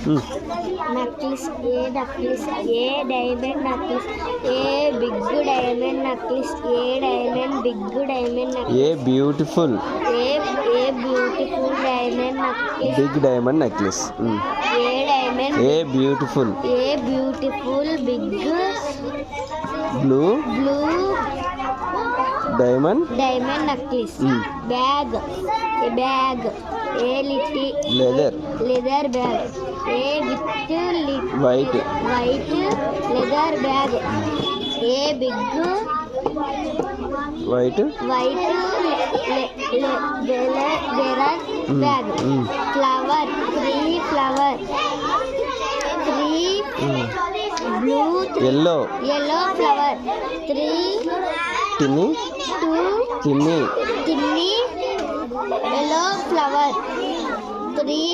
necklace, a necklace, a diamond necklace, a big diamond necklace, a diamond, big diamond necklace, a beautiful a beautiful diamond necklace, big diamond necklace. a diamond, a beautiful a beautiful big blue blue diamond diamond necklace, bag, a bag, a little leather leather bag, a with white white leather bag, a big white white leather bag, flower, three flower, three blue yellow yellow flower, three తిని two తిని tiny yellow flower, three